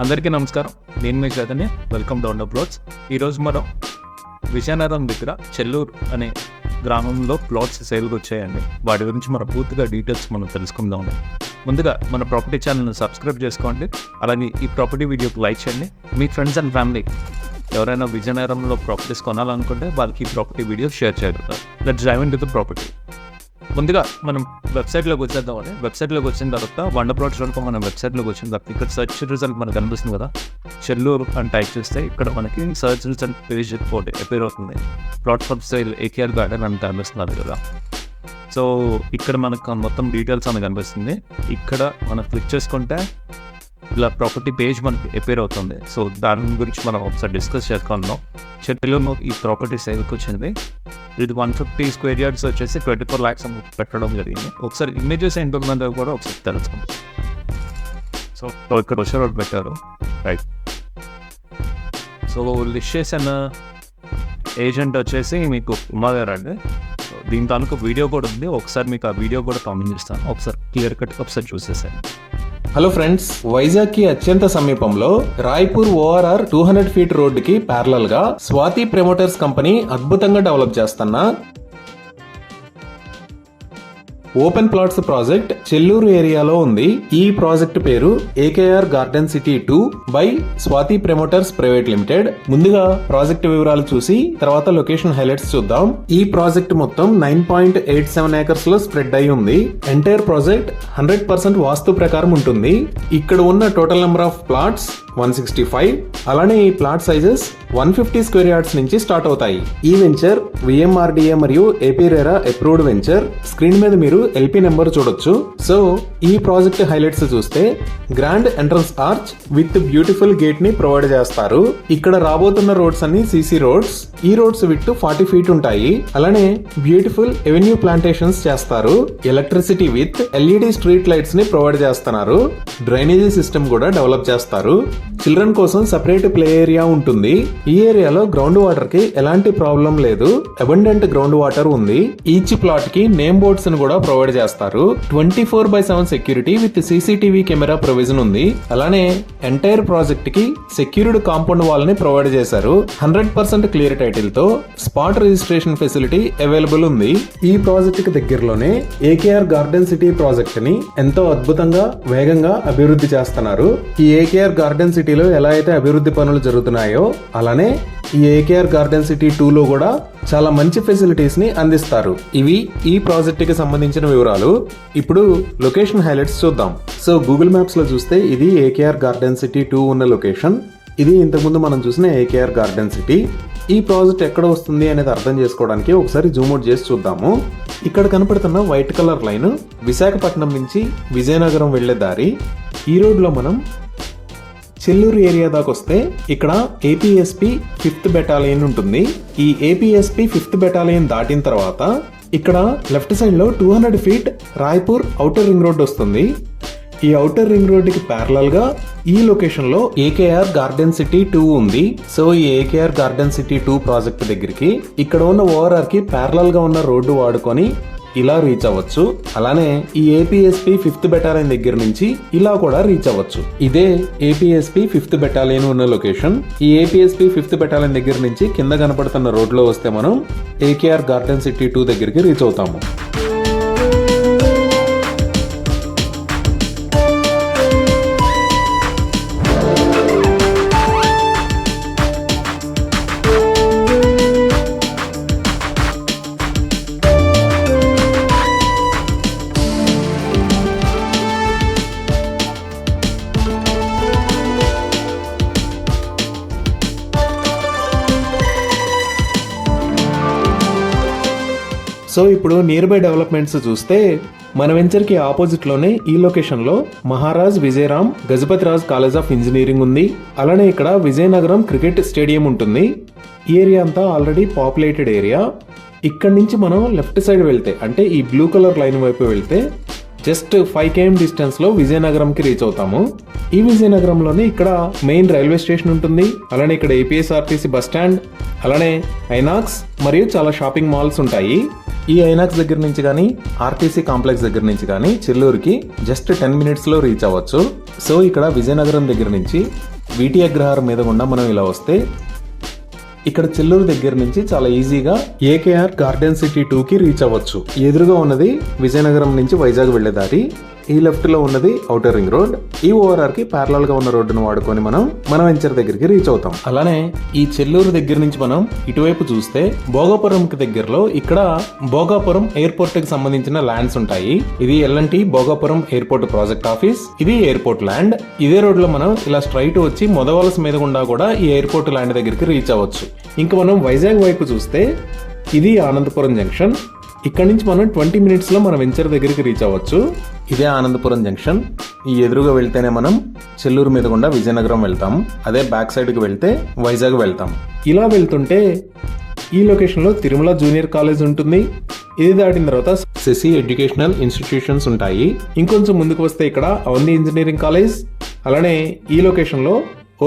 అందరికీ నమస్కారం. నేను మీ Chaitanya. Welcome to down plots. ఈరోజు మనం విజయనగరం దగ్గర చెల్లూరు అనే గ్రామంలో ప్లాట్స్ సేల్కి వచ్చాయండి. వాటి గురించి మన పూర్తిగా డీటెయిల్స్ మనం తెలుసుకుందాం. ముందుగా మన ప్రాపర్టీ ఛానల్ని సబ్స్క్రైబ్ చేసుకోండి. అలాగే ఈ ప్రాపర్టీ వీడియోకి లైక్ చేయండి. మీ ఫ్రెండ్స్ అండ్ ఫ్యామిలీ ఎవరైనా విజయనగరంలో ప్రాపర్టీస్ కొనాలనుకుంటే వాళ్ళకి ఈ ప్రాపర్టీ వీడియో షేర్ చేయగలుగుతారు. Let's dive into the property. ముందుగా మనం వెబ్సైట్లోకి వచ్చేద్దామని. వెబ్సైట్లోకి వచ్చిన తర్వాత వండర్ ప్లాట్స్ మనం వెబ్సైట్లోకి వచ్చిన తర్వాత ఇక్కడ సెర్చ్ రిజల్ట్ మనకు కనిపిస్తుంది కదా, చెల్లూరు అని టైప్ చేస్తే ఇక్కడ మనకి search result page report appear అవుతుంది. Plot for sale AKR garden అని కనిపిస్తున్నారు కదా. సో ఇక్కడ మనకు మొత్తం డీటెయిల్స్ అని కనిపిస్తుంది. ఇక్కడ మనం క్లిక్ చేసుకుంటే ఇలా ప్రాపర్టీ పేజ్ మనకి అపేర్ అవుతుంది. సో దాని గురించి మనం ఒకసారి డిస్కస్ చేసుకుందాం. చెల్లూరు ఈ ప్రాపర్టీ సేల్కి వచ్చింది. ఇది 150 స్క్వేర్ యార్డ్స్ వచ్చేసి 24 lakhs పెట్టడం జరిగింది. ఒకసారి ఇమేజెస్ ఎంత ఉందో కూడా ఒకసారి తెలుసుకుందాం. సో ఇక్కడ వచ్చే రోడ్ పెట్టారు, రైట్. సో లిస్ట్ చేసిన ఏజెంట్ వచ్చేసి మీకు ఉమా గారు అండి. సో దీని తాలూకు వీడియో కూడా ఉంది. ఒకసారి మీకు ఆ వీడియో కూడా కామెంట్ చేస్తాను. ఒకసారి క్లియర్ కట్ ఒకసారి చూసేసాను. హలో ఫ్రెండ్స్, వైజాగ్ కి అత్యంత సమీపంలో రాయ్పూర్ ఓఆర్ఆర్ 200 ఫీట్ రోడ్డుకి ప్యారలల్ గా స్వాతి ప్రమోటర్స్ కంపెనీ అద్భుతంగా డెవలప్ చేస్తున్న ఓపెన్ ప్లాట్స్ ప్రాజెక్ట్ చెల్లూరు ఏరియాలో ఉంది. ఈ ప్రాజెక్ట్ పేరు AKR garden city 2 by Swathi promoters private limited. ముందుగా ప్రాజెక్ట్ వివరాలు చూసి తర్వాత లొకేషన్ హైలైట్స్ చూద్దాం. ఈ ప్రాజెక్ట్ మొత్తం 9.87 acres లో స్ప్రెడ్ అయి ఉంది. ఎంటైర్ ప్రాజెక్ట్ 100% వాస్తు ప్రకారం ఉంటుంది. ఇక్కడ ఉన్న టోటల్ నెంబర్ ఆఫ్ ప్లాట్స్ 165. అలానే ఈ ప్లాట్ సైజెస్ 150 స్క్వేర్ యార్డ్స్ నుంచి స్టార్ట్ అవుతాయి. ఈ వెంచర్ విఎంఆర్డిఏ మరియు AP RERA approved venture. Screen మీద మీరు ఎల్పీ నెంబర్ చూడొచ్చు. సో ఈ ప్రాజెక్ట్ హైలైట్స్ చూస్తే grand entrance arch with beautiful gate ని ప్రొవైడ్ చేస్తారు. ఇక్కడ రాబోతున్న రోడ్స్ అన్ని సిసి రోడ్స్. ఈ రోడ్స్ విత్ 40 feet ఉంటాయి. అలానే బ్యూటిఫుల్ ఎవెన్యూ ప్లాంటేషన్స్ చేస్తారు. Electricity with LED street lights ని ప్రొవైడ్ చేస్తున్నారు. డ్రైనేజీ సిస్టమ్ కూడా డెవలప్ చేస్తారు. చిల్డ్రన్ కోసం సెపరేట్ ప్లే ఏరియా ఉంటుంది. ఈ ఏరియాలో గ్రౌండ్ వాటర్ కి ఎలాంటి ప్రాబ్లం లేదు. అబండెంట్ గ్రౌండ్ వాటర్ ఉంది. ఈచ్ ప్లాట్ కి నేమ్ బోర్డ్స్ ని కూడా ప్రొవైడ్ చేస్తారు. 24/7 security with CCTV camera provision ఉంది. అలానే ఎంటైర్ ప్రాజెక్ట్ కి సెక్యూర్డ్ కాంపౌండ్ వాల్ ని ప్రొవైడ్ చేశారు. 100% క్లియర్ టైటిల్ తో స్పాట్ రిజిస్ట్రేషన్ ఫెసిలిటీ అవైలబుల్ ఉంది. ఈ ప్రాజెక్ట్ కి దగ్గరలోనే ఏకేఆర్ గార్డెన్ సిటీ ప్రాజెక్ట్ ని ఎంతో అద్భుతంగా వేగంగా అభివృద్ధి చేస్తున్నారు. ఈ ఏకేఆర్ గార్డెన్ సిటీలో ఎలా అయితే అభివృద్ధి పనులు జరుగుతున్నాయో అలానే ఈ ఏకేఆర్ గార్డెన్ సిటీ 2 లో కూడా చాలా మంచి ఫెసిలిటీస్ ని అందిస్తారు. ఇవి ఈ ప్రాజెక్ట్ కి సంబంధించిన వివరాలు. ఇప్పుడు లొకేషన్ హైలైట్స్ చూద్దాం. సో గూగుల్ మ్యాప్స్ లో చూస్తే ఇది ఏకేఆర్ గార్డెన్ సిటీ 2 ఉన్న లొకేషన్. ఇది ఇంతకుముందు మనం చూసిన ఏకేఆర్ గార్డెన్ సిటీ. ఈ ప్రాజెక్ట్ ఎక్కడ వస్తుంది అనేది అర్థం చేసుకోవడానికి ఒకసారి జూమ్ అవుట్ చేసి చూద్దాము. ఇక్కడ కనపడుతున్న వైట్ కలర్ లైన్ విశాఖపట్నం నుంచి విజయనగరం వెళ్లే దారి. ఈ రోడ్ లో మనం చెల్లూరు ఏరియా దాకా వస్తే ఇక్కడ ఏపీఎస్పీ 5th బెటాలియన్ ఉంటుంది. ఈ ఏపీఎస్పీ 5th బెటాలియన్ దాటిన తర్వాత ఇక్కడ లెఫ్ట్ సైడ్ లో 200 feet Raipur outer ring road వస్తుంది. ఈ ఔటర్ రింగ్ రోడ్ కి ప్యారలల్ గా ఈ లొకేషన్ లో ఏకేఆర్ గార్డెన్ సిటీ 2 ఉంది. సో ఈ ఏకేఆర్ గార్డెన్ సిటీ 2 ప్రాజెక్ట్ దగ్గరికి ఇక్కడ ఉన్న ఓఆర్ఆర్ కి ప్యారలల్ గా ఉన్న రోడ్డు వాడుకొని ఇలా రీచ్ అవ్వచ్చు. అలానే ఈ ఏపీఎస్పీ 5th బెటాలియన్ దగ్గర నుంచి ఇలా కూడా రీచ్ అవ్వచ్చు. ఇదే ఏపీఎస్పీ 5th బెటాలియన్ ఉన్న లొకేషన్. ఈ ఏపీఎస్పీ 5th బెటాలియన్ దగ్గర నుంచి కింద కనపడుతున్న రోడ్ లో వస్తే మనం ఏకేఆర్ గార్డెన్ సిటీ 2 దగ్గరికి రీచ్ అవుతాము. సో ఇప్పుడు నియర్ బై డెవలప్మెంట్స్ చూస్తే మన వెంచర్ కి ఆపోజిట్ లోనే ఈ లొకేషన్ లో Maharaj Vijayaram Gajapathi Raj college of engineering ఉంది. అలానే ఇక్కడ విజయనగరం క్రికెట్ స్టేడియం ఉంటుంది. ఈ ఏరియా అంతా ఆల్రెడీ పాపులేటెడ్ ఏరియా. ఇక్కడ నుంచి మనం లెఫ్ట్ సైడ్ వెళ్తే అంటే ఈ బ్లూ కలర్ లైన్ వైపు వెళ్తే జస్ట్ 5 km డిస్టెన్స్ లో విజయనగరంకి రీచ్ అవుతాము. ఈ విజయనగరంలోనే ఇక్కడ మెయిన్ రైల్వే స్టేషన్ ఉంటుంది. అలానే ఇక్కడ ఏపీఎస్ఆర్టీసీ బస్ స్టాండ్, అలానే ఐనాక్స్ మరియు చాలా షాపింగ్ మాల్స్ ఉంటాయి. ఈ ఐనాక్స్ దగ్గర నుంచి కానీ ఆర్టీసీ కాంప్లెక్స్ దగ్గర నుంచి కానీ చెల్లూరుకి జస్ట్ 10 మినిట్స్లో రీచ్ అవ్వచ్చు. సో ఇక్కడ విజయనగరం దగ్గర నుంచి వీటి అగ్రహారం మీద గుండా మనం ఇలా వస్తే ఇక్కడ చెల్లూరు దగ్గర నుంచి చాలా ఈజీగా ఏకేఆర్ గార్డెన్ సిటీ 2కి రీచ్ అవ్వచ్చు. ఎదురుగా ఉన్నది విజయనగరం నుంచి వైజాగ్ వెళ్లే దారి, ఈ లెఫ్ట్ లో ఉన్నది ఔటర్ రింగ్ రోడ్. ఈ ఓఆర్ఆర్ కి ప్యారలల్ గా ఉన్న రోడ్డును వాడుకొని మనం మన వెంచర్ దగ్గరికి రీచ్ అవుతాం. అలానే ఈ చెల్లూరు దగ్గర నుంచి మనం ఇటువైపు చూస్తే భోగాపురం కి దగ్గరలో ఇక్కడ భోగాపురం ఎయిర్పోర్ట్ కి సంబంధించిన ల్యాండ్స్ ఉంటాయి. ఇది L N T Bhogapuram airport project office, ఇది ఎయిర్పోర్ట్ ల్యాండ్. ఇదే రోడ్ లో మనం ఇలా స్ట్రైట్ వచ్చి మొదవలస మీద గుండా కూడా ఈ ఎయిర్పోర్ట్ ల్యాండ్ దగ్గరికి రీచ్ అవ్వచ్చు. ఇంకా మనం వైజాగ్ వైపు చూస్తే ఇది ఆనందపురం జంక్షన్. ఇక్కడ నుంచి మనం 20 మినిట్స్ లో మన వెంచర్ దగ్గరికి రీచ్ అవ్వచ్చు. ఇదే ఆనందపురం జంక్షన్. ఈ ఎదురుగా వెళ్తేనే మనం చెల్లూరు మీద గుండా విజయనగరం వెళ్తాం. అదే బ్యాక్ సైడ్ కి వెళ్తే వైజాగ్ వెళ్తాం. ఇలా వెళ్తుంటే ఈ లొకేషన్ లో తిరుమల జూనియర్ కాలేజ్ ఉంటుంది. ఇది దాటిన తర్వాత శశి ఎడ్యుకేషనల్ ఇన్స్టిట్యూషన్స్ ఉంటాయి. ఇంకొంచెం ముందుకు వస్తే ఇక్కడ అవంతి ఇంజనీరింగ్ కాలేజ్, అలానే ఈ లొకేషన్ లో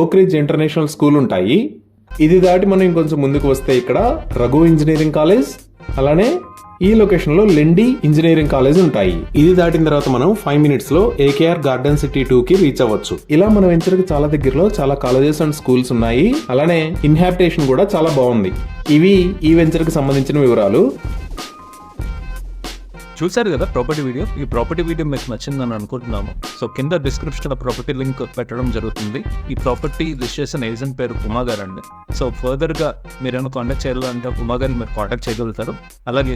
ఓక్రిడ్జ్ ఇంటర్నేషనల్ స్కూల్ ఉంటాయి. ఇది దాటి మనం ఇంకొంచెం ముందుకు వస్తే ఇక్కడ రఘు ఇంజనీరింగ్ కాలేజ్, అలానే ఈ లొకేషన్ లో లెండి ఇంజనీరింగ్ కాలేజ్ ఉంటాయి. ఇది దాటిన తర్వాత మనం 5 మినిట్స్ లో ఏకేఆర్ గార్డెన్ సిటీ 2కి రీచ్ అవ్వచ్చు. ఇలా మన వెంచర్ కి చాలా దగ్గరలో చాలా కాలేజెస్ అండ్ స్కూల్స్ ఉన్నాయి. అలానే ఇన్హాబిటేషన్ కూడా చాలా బాగుంది. ఇవి ఈ వెంచర్ కి సంబంధించిన వివరాలు. చూశారు కదా ప్రాపర్టీ వీడియో. ఈ ప్రాపర్టీ వీడియో మీకు నచ్చిందని అనుకుంటున్నాము. సో కింద డిస్క్రిప్షన్లో ప్రాపర్టీ లింక్ పెట్టడం జరుగుతుంది. ఈ ప్రాపర్టీ రిజిస్ట్రేషన్ ఏజెంట్ పేరు ఉమా గారు అండి. సో ఫర్దర్గా మీరు ఏమైనా కాంటాక్ట్ చేయాలంటే ఉమా గారిని మీరు కాంటాక్ట్ చేయగలుగుతారు. అలాగే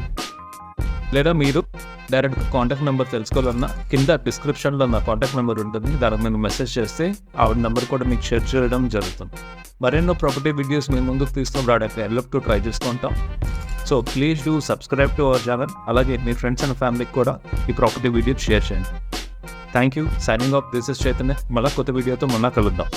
లేదా మీరు డైరెక్ట్ కాంటాక్ట్ నెంబర్ తెలుసుకోవాలన్నా కింద డిస్క్రిప్షన్లో నా కాంటాక్ట్ నెంబర్ ఉంటుంది. దానికి మీరు మెసేజ్ చేస్తే ఆవిడ నెంబర్ కూడా మీకు షేర్ చేయడం జరుగుతుంది. మరెన్నో ప్రాపర్టీ వీడియోస్ మేము ముందుకు తీసుకొని రావడానికి ఎల్లప్పుడూ ట్రై చేస్తూ ఉంటాం. So please do subscribe to our channel. అలాగే మీ ఫ్రెండ్స్ అండ్ ఫ్యామిలీకి కూడా ఈ ప్రాపర్టీ వీడియో షేర్ చేయండి. Thank you. Signing off, this is Chaitanya. మళ్ళీ కొత్త వీడియోతో మళ్ళీ కలుద్దాం.